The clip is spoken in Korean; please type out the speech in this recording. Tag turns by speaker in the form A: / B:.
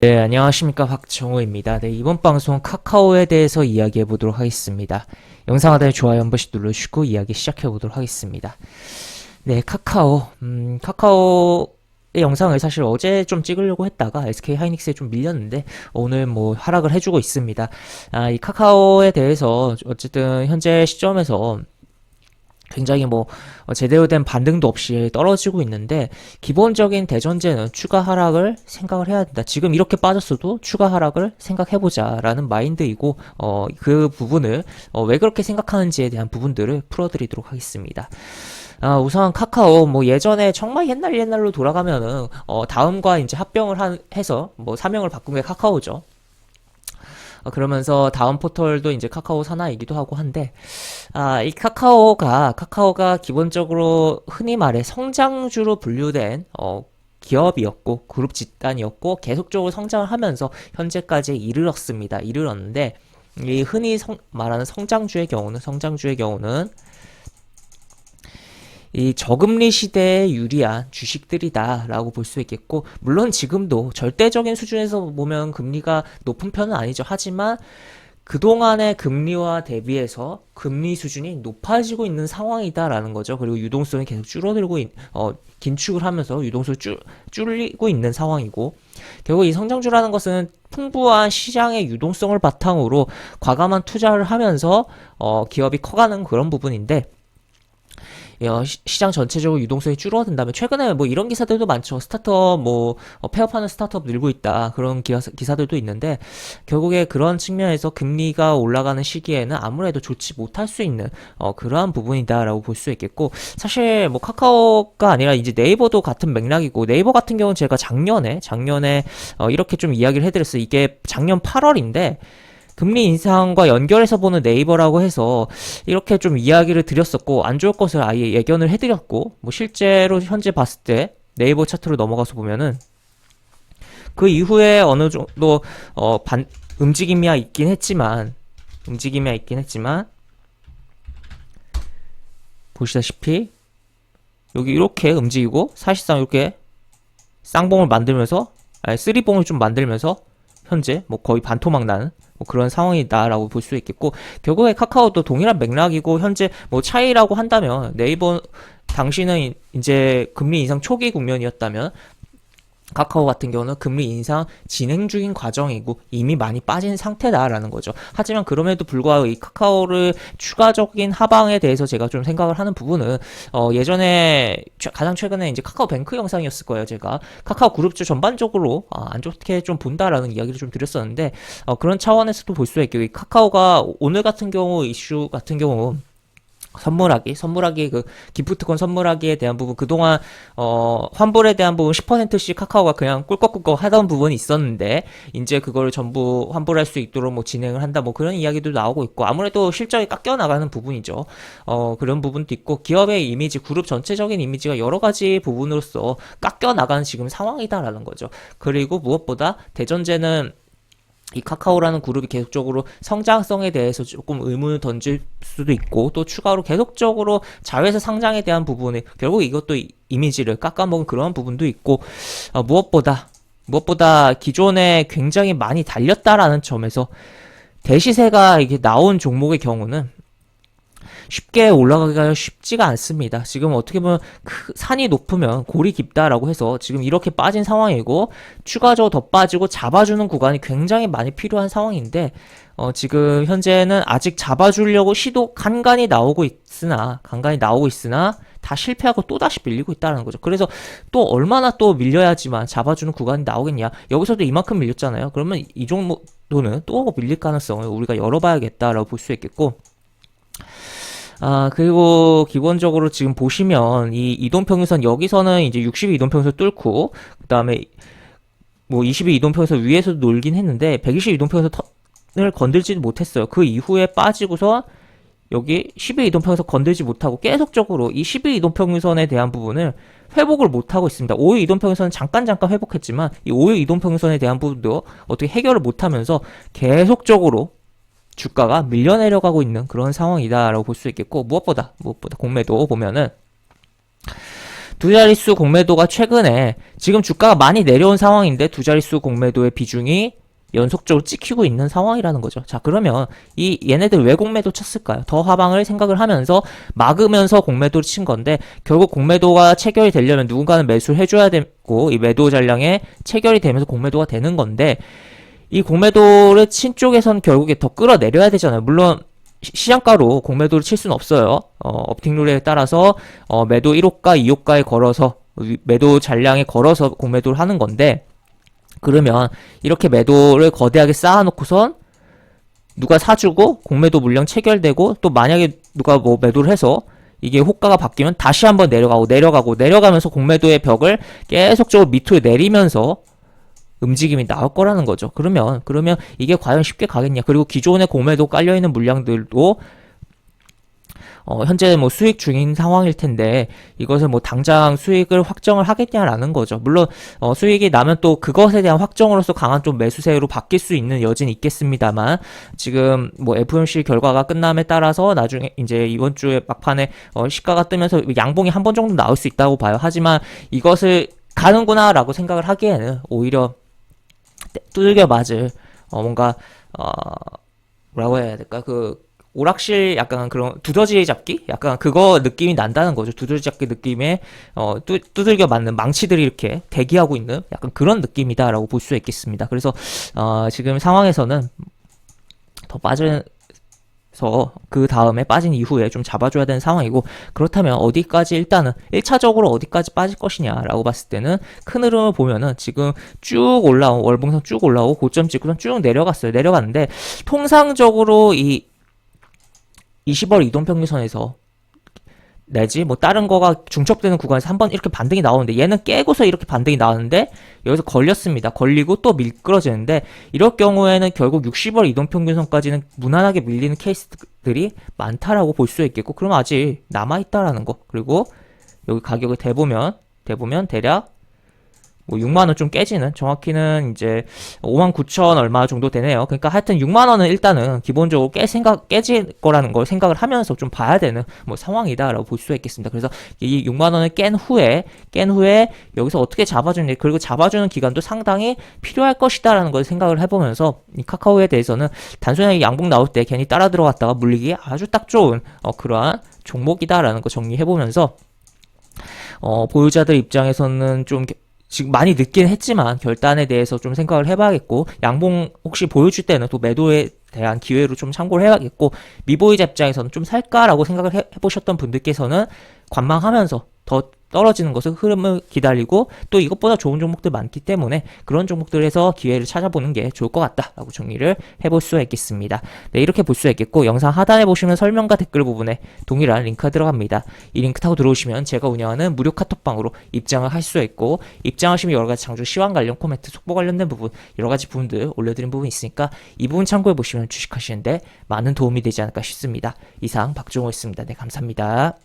A: 네, 안녕하십니까. 박정우입니다. 네, 이번 방송 카카오에 대해서 이야기해 보도록 하겠습니다. 영상 하단에 좋아요 한 번씩 눌러주시고 이야기 시작해 보도록 하겠습니다. 네, 카카오의 영상을 사실 어제 좀 찍으려고 했다가 SK 하이닉스에 좀 밀렸는데 오늘 뭐 하락을 해주고 있습니다. 이 카카오에 대해서 어쨌든 현재 시점에서 굉장히 제대로 된 반등도 없이 떨어지고 있는데 기본적인 대전제는 추가 하락을 생각을 해야 된다. 지금 이렇게 빠졌어도 추가 하락을 생각해보자 라는 마인드이고 그 부분을 왜 그렇게 생각하는지에 대한 부분들을 풀어드리도록 하겠습니다. 우선 카카오 예전에 정말 옛날로 돌아가면은 다음과 이제 해서 사명을 바꾼 게 카카오죠. 그러면서 다음 포털도 이제 카카오 산하이기도 하고 한데, 이 카카오가 기본적으로 흔히 말해 성장주로 분류된, 기업이었고, 그룹 집단이었고, 계속적으로 성장을 하면서 현재까지 이르렀는데, 이 흔히 말하는 성장주의 경우는 이 저금리 시대에 유리한 주식들이다라고 볼 수 있겠고, 물론 지금도 절대적인 수준에서 보면 금리가 높은 편은 아니죠. 하지만 그동안의 금리와 대비해서 금리 수준이 높아지고 있는 상황이다라는 거죠. 그리고 유동성이 계속 긴축을 하면서 유동성을 줄이고 있는 상황이고, 결국 이 성장주라는 것은 풍부한 시장의 유동성을 바탕으로 과감한 투자를 하면서 기업이 커가는 그런 부분인데, 시장 전체적으로 유동성이 줄어든다면 최근에 이런 기사들도 많죠. 스타트업 폐업하는 스타트업 늘고 있다 그런 기사들도 있는데 결국에 그런 측면에서 금리가 올라가는 시기에는 아무래도 좋지 못할 수 있는 그러한 부분이다라고 볼 수 있겠고 사실 카카오가 아니라 이제 네이버도 같은 맥락이고 네이버 같은 경우는 제가 작년에 이렇게 좀 이야기를 해드렸어요. 이게 작년 8월인데 금리 인상과 연결해서 보는 네이버라고 해서 이렇게 좀 이야기를 드렸었고 안 좋을 것을 아예 예견을 해드렸고 실제로 현재 봤을 때 네이버 차트로 넘어가서 보면은 그 이후에 어느 정도 움직임이 있긴 했지만 보시다시피 여기 이렇게 움직이고 사실상 이렇게 쌍봉을 만들면서 쓰리봉을 좀 만들면서 현재 거의 반토막 나는 그런 상황이다라고 볼 수 있겠고 결국에 카카오도 동일한 맥락이고 현재 차이라고 한다면 네이버 당시는 이제 금리 인상 초기 국면이었다면 카카오 같은 경우는 금리 인상 진행 중인 과정이고 이미 많이 빠진 상태다라는 거죠. 하지만 그럼에도 불구하고 이 카카오를 추가적인 하방에 대해서 제가 좀 생각을 하는 부분은 예전에 가장 최근에 이제 카카오뱅크 영상이었을 거예요. 제가 카카오 그룹주 전반적으로 안 좋게 좀 본다라는 이야기를 좀 드렸었는데 그런 차원에서도 볼 수가 있고 이 카카오가 오늘 같은 경우 이슈 같은 경우 선물하기 그 기프트콘 선물하기에 대한 부분 그동안 환불에 대한 부분 10%씩 카카오가 그냥 꿀꺽꿀꺽 하던 부분이 있었는데 이제 그걸 전부 환불할 수 있도록 진행을 한다 그런 이야기도 나오고 있고 아무래도 실적이 깎여 나가는 부분이죠. 그런 부분도 있고 기업의 이미지 그룹 전체적인 이미지가 여러 가지 부분으로서 깎여 나가는 지금 상황이다라는 거죠. 그리고 무엇보다 대전제는 이 카카오라는 그룹이 계속적으로 성장성에 대해서 조금 의문을 던질 수도 있고 또 추가로 계속적으로 자회사 상장에 대한 부분에 결국 이것도 이미지를 깎아먹은 그런 부분도 있고 무엇보다 기존에 굉장히 많이 달렸다라는 점에서 대시세가 이게 나온 종목의 경우는 쉽게 올라가기가 쉽지가 않습니다. 지금 어떻게 보면 산이 높으면 골이 깊다라고 해서 지금 이렇게 빠진 상황이고 추가적으로 더 빠지고 잡아주는 구간이 굉장히 많이 필요한 상황인데 지금 현재는 아직 잡아주려고 시도 간간히 나오고 있으나 다 실패하고 또다시 밀리고 있다는 거죠. 그래서 또 얼마나 또 밀려야지만 잡아주는 구간이 나오겠냐. 여기서도 이만큼 밀렸잖아요. 그러면 이 정도는 또 밀릴 가능성을 우리가 열어봐야겠다라고 볼 수 있겠고 그리고 기본적으로 지금 보시면 이 이동평균선 여기서는 이제 60의 이동평균선 뚫고 그 다음에 20의 이동평균선 위에서도 놀긴 했는데 120의 이동평균선을 건들지도 못했어요. 그 이후에 빠지고서 여기 10의 이동평균선 건들지 못하고 계속적으로 이 10의 이동평균선에 대한 부분을 회복을 못하고 있습니다. 5의 이동평균선은 잠깐 회복했지만 이 5의 이동평균선에 대한 부분도 어떻게 해결을 못하면서 계속적으로 주가가 밀려내려가고 있는 그런 상황이다라고 볼 수 있겠고 무엇보다 공매도 보면은 두 자릿수 공매도가 최근에 지금 주가가 많이 내려온 상황인데 두 자릿수 공매도의 비중이 연속적으로 찍히고 있는 상황이라는 거죠. 자, 그러면 얘네들 왜 공매도 쳤을까요? 더 하방을 생각을 하면서 막으면서 공매도를 친 건데, 결국 공매도가 체결이 되려면 누군가는 매수를 해줘야 되고, 이 매도 잔량에 체결이 되면서 공매도가 되는 건데, 이 공매도를 친 쪽에선 결국에 더 끌어내려야 되잖아요. 물론 시장가로 공매도를 칠 수는 없어요. 업팅 룰에 따라서 매도 1호가, 2호가에 걸어서 매도 잔량에 걸어서 공매도를 하는 건데, 그러면 이렇게 매도를 거대하게 쌓아놓고선 누가 사주고 공매도 물량 체결되고, 또 만약에 누가 뭐 매도를 해서 이게 호가가 바뀌면 다시 한번 내려가면서 공매도의 벽을 계속적으로 밑으로 내리면서 움직임이 나올 거라는 거죠. 그러면 이게 과연 쉽게 가겠냐. 그리고 기존에 공매도 깔려있는 물량들도 현재 뭐 수익 중인 상황일 텐데, 이것을 뭐 당장 수익을 확정을 하겠냐라는 거죠. 물론 수익이 나면 또 그것에 대한 확정으로서 강한 좀 매수세로 바뀔 수 있는 여지는 있겠습니다만, 지금 뭐 FOMC 결과가 끝남에 따라서 나중에 이제 이번 주에 막판에 시가가 뜨면서 양봉이 한 번 정도 나올 수 있다고 봐요. 하지만 이것을 가는구나라고 생각을 하기에는 오히려 두들겨 맞을 뭔가 뭐라고 해야 될까, 그 오락실 약간 그런 두더지 잡기? 약간 그거 느낌이 난다는 거죠. 두더지 잡기 느낌의 두들겨 맞는 망치들이 이렇게 대기하고 있는 약간 그런 느낌이다라고 볼 수 있겠습니다. 그래서 지금 상황에서는 더 빠져서 그 다음에 빠진 이후에 좀 잡아줘야 되는 상황이고, 그렇다면 어디까지 일단은 1차적으로 어디까지 빠질 것이냐라고 봤을 때는 큰 흐름을 보면은 지금 쭉 올라온 월봉상 쭉 올라오고 고점 찍고선 쭉 내려갔는데, 통상적으로 이 20월 이동평균선에서 내지 뭐 다른 거가 중첩되는 구간에서 한번 이렇게 반등이 나오는데, 얘는 깨고서 이렇게 반등이 나왔는데 여기서 걸렸습니다. 걸리고 또 미끄러지는데, 이럴 경우에는 결국 60월 이동평균선까지는 무난하게 밀리는 케이스들이 많다라고 볼 수 있겠고, 그럼 아직 남아있다라는 거. 그리고 여기 가격을 대보면 대략 뭐 6만원 좀 깨지는, 정확히는 이제 59,000 얼마 정도 되네요. 그러니까 하여튼 6만원은 일단은 기본적으로 깨질 거라는 걸 생각을 하면서 좀 봐야 되는 뭐 상황이다라고 볼 수가 있겠습니다. 그래서 이 6만원을 깬 후에 여기서 어떻게 잡아주는지, 그리고 잡아주는 기간도 상당히 필요할 것이다라는 걸 생각을 해보면서, 이 카카오에 대해서는 단순하게 양봉 나올 때 괜히 따라 들어갔다가 물리기에 아주 딱 좋은 그러한 종목이다라는 거 정리해보면서, 보유자들 입장에서는 좀 지금 많이 늦긴 했지만 결단에 대해서 좀 생각을 해봐야겠고, 양봉 혹시 보여줄 때는 또 매도에 대한 기회로 좀 참고를 해야겠고, 미보이자 입장에서는 좀 살까라고 생각을 해보셨던 분들께서는 관망하면서 더 떨어지는 것을 흐름을 기다리고, 또 이것보다 좋은 종목들 많기 때문에 그런 종목들에서 기회를 찾아보는 게 좋을 것 같다라고 정리를 해볼 수가 있겠습니다. 네, 이렇게 볼 수가 있겠고, 영상 하단에 보시면 설명과 댓글 부분에 동일한 링크가 들어갑니다. 이 링크 타고 들어오시면 제가 운영하는 무료 카톡방으로 입장을 할 수 있고, 입장하시면 여러가지 장중 시황 관련 코멘트, 속보 관련된 부분, 여러가지 부분들 올려드린 부분 있으니까 이 부분 참고해 보시면 주식하시는데 많은 도움이 되지 않을까 싶습니다. 이상 박종호였습니다. 네, 감사합니다.